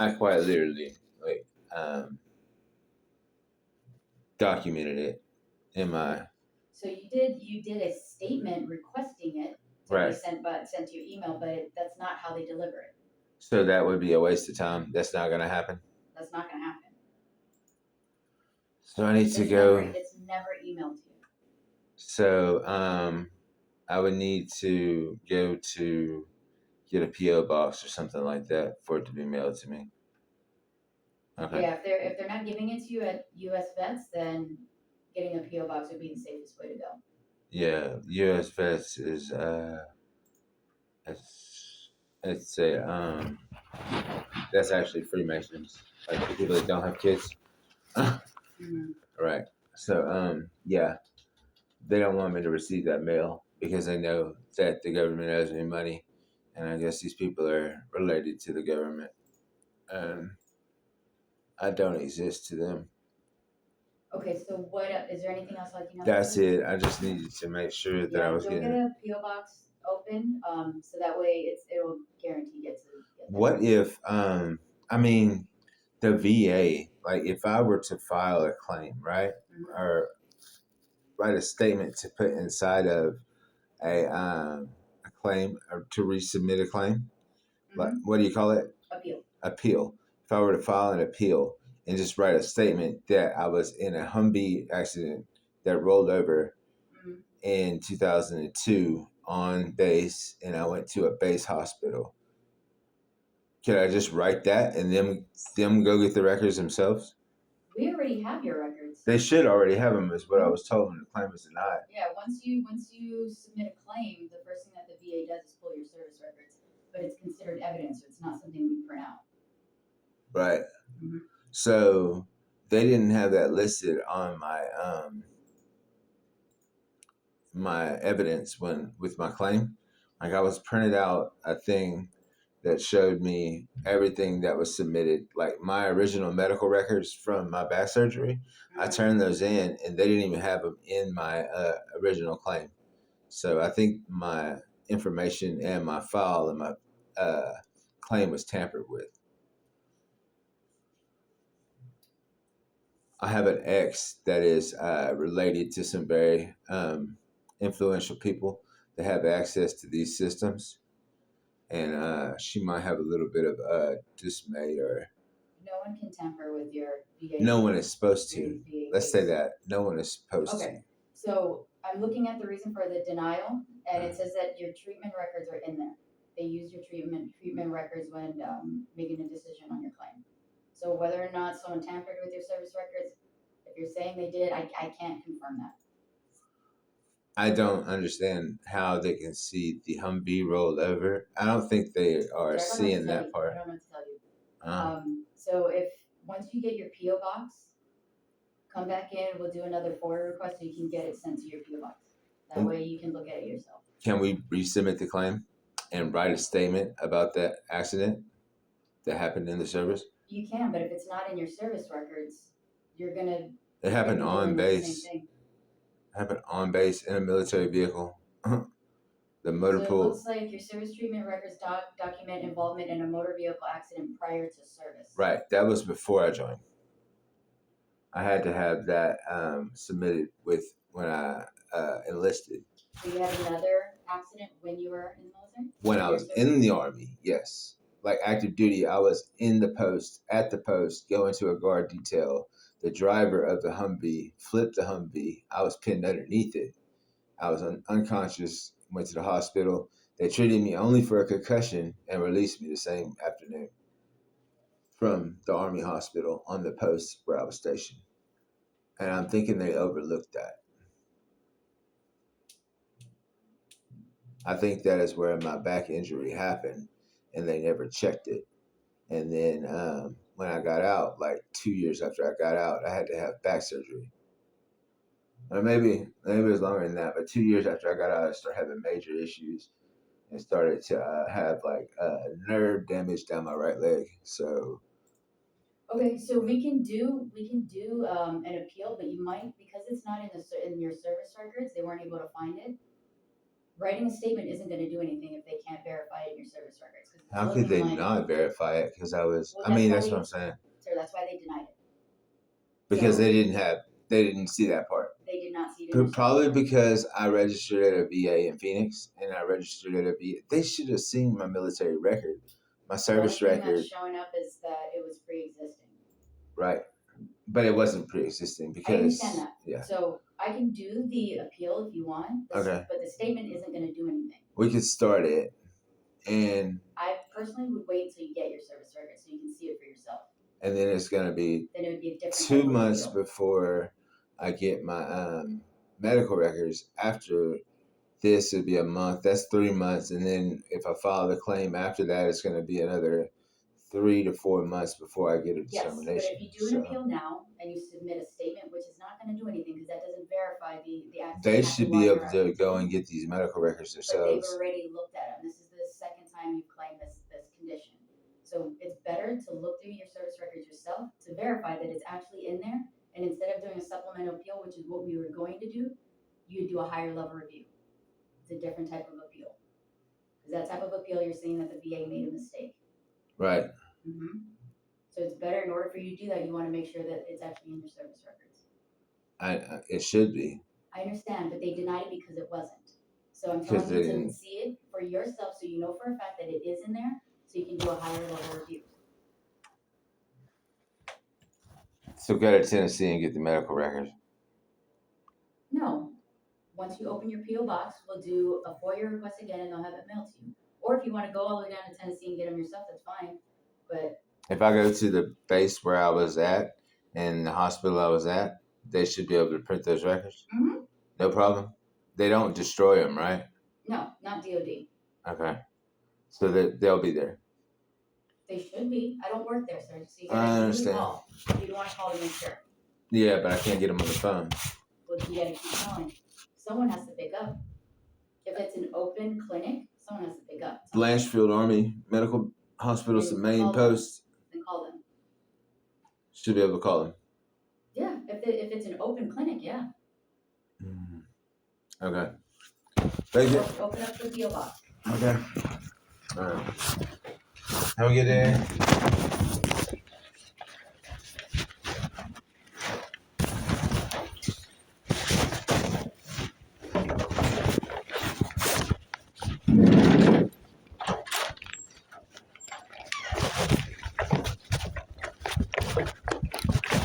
I quite literally documented it in my So you did a statement requesting it to be right. sent to your email, but that's not how they deliver it. So that would be a waste of time. That's not going to happen. That's not going to happen. So I need to go. It's never emailed to you. So I would need to go to get a PO box or something like that for it to be mailed to me. Okay. Yeah, if they're not giving it to you at US Vets, then getting a PO box would be the safest way to go. Yeah, US Vets is it's a that's actually Freemasons, like the people that don't have kids. Mm-hmm. Right. So yeah, they don't want me to receive that mail because they know that the government owes me money, and I guess these people are related to the government, and I don't exist to them. Okay, so what is there anything else I can help That's you with? it. I just needed to make sure that I Yeah, was go get getting. a PO box open, so that way it'll guarantee get there. What if I mean the VA, like if I were to file a claim, right, Mm-hmm. or write a statement to put inside of a claim or to resubmit a claim, like Mm-hmm. what do you call it? Appeal. Appeal. If I were to file an appeal and just write a statement that I was in a Humvee accident that rolled over Mm-hmm. in 2002 on base, and I went to a base hospital. Can I just write that and them go get the records themselves? We already have your records. They should already have them, is what I was told when the claim was denied. Yeah, once you submit a claim, the first thing that the VA does is pull your service records, but it's considered evidence, so it's not something we print out. Right. Mm-hmm. So they didn't have that listed on my evidence when with my claim. Like I was printed out a thing that showed me everything that was submitted, like my original medical records from my back surgery. I Mm-hmm. turned those in, and they didn't even have them in my original claim. So I think my information and my file and my claim was tampered with. I have an ex that is related to some very influential people that have access to these systems, and she might have a little bit of dismay, or No one can tamper with your VA. no one is supposed your to. VA Let's say case. that no one is supposed to. Okay, so I'm looking at the reason for the denial, and it says that your treatment records are in there. They use your treatment records when making a decision on your claim. So whether or not someone tampered with your service records, if you're saying they did, I can't confirm that. I don't understand how they can see the Humvee rolled over. I don't think they are So I don't know what to seeing tell that you. part. I don't know what to tell you. Uh, So if once you get your PO box, come back in. We'll do another FOIA request so you can get it sent to your PO box. That way you can look at it yourself. can we resubmit the claim and write a statement about that accident that happened in the service? You can, but if it's not in your service records, you're gonna It happened be on dealing with the same base. thing. It happened on base in a military vehicle. The So motor it pool. looks like your service treatment records document involvement in a motor vehicle accident prior to service. Right. That was before I joined. I had to have that submitted with when I enlisted. So you had another accident when you were in the military? When I was in the Army, yes. Like active duty, I was in the post, at the post, going to a guard detail. The driver of the Humvee flipped the Humvee. I was pinned underneath it. I was unconscious, went to the hospital. They treated me only for a concussion and released me the same afternoon from the Army hospital on the post where I was stationed. And I'm thinking they overlooked that. I think that is where my back injury happened, and they never checked it. And then when I got out, like 2 years after I got out, I had to have back surgery. Or maybe it was longer than that, but 2 years after I got out, I started having major issues and started to have like nerve damage down my right leg. So Okay, so we can do an appeal, but you might, because it's not in your service records, they weren't able to find it. writing a statement isn't going to do anything if they can't verify it in your service records. 'Cause it's How could they looking like- not verify it? Because I was. Well, I mean, that's that's why what I'm saying. Sir, that's why they denied it. Because So- they didn't see that part. They did not see it in your Probably service because I registered at a VA in Phoenix, and I registered at a VA. They should have seen my military record, my records. service The only thing record, that's showing up is that it was pre-existing. right? But it wasn't pre-existing I because understand that. yeah, So I can do the appeal if you want. Okay. But the statement isn't going to do anything. we could start it, and I personally would wait until you get your service record so you can see it for yourself. then it's gonna be Then it would be a different 2 type of months appeal. before I get my medical records. After this, it'd be a month. That's 3 months, and then if I file the claim after that, it's gonna be another 3 to 4 months before I get a Yes, but determination. if you do an appeal now and you submit a statement, which is not going to do anything because that doesn't verify the accident. They happened should while be you're able at to the go scene. and get these medical records But they've themselves. already looked at them. This is the second time you've claimed this condition. So it's better to look through your service records yourself to verify that it's actually in there. And instead of doing a supplemental appeal, which is what we were going to do, you do a higher level review. It's a different type of appeal. Because that type of appeal, you're saying that the VA made a mistake. Right. So it's better, in order for you to do that, you want to make sure that it's actually in your service records. It should be. I understand, but they denied it because it wasn't. So I'm Because telling they you to didn't. see it for yourself so you know for a fact that it is in there, so you can do a higher level review. So go to Tennessee and get the medical records. No. Once you open your P.O. box, we'll do a FOIA request again and they'll have it mailed to you. Or if you want to go all the way down to Tennessee and get them yourself, that's fine. But If I go to the base where I was at and the hospital I was at, they should be able to print those records. Mhm. No problem. They don't destroy them, right? no, not DOD. Okay. So that they'll be there. They should be. I don't work there, sir. So you I gotta give me a understand. call. You want to call to make sure. Yeah, but I can't get them on the phone. Well, you gotta keep calling. Someone has to pick up. If it's an open clinic, someone has to pick up. Blanchfield Army Medical Hospital's the main Call them. post. Then call them. Should be able to call them. Yeah, if it's an open clinic, yeah. Okay. Thank you. Open up the PO box. Okay. All right. Have a good day.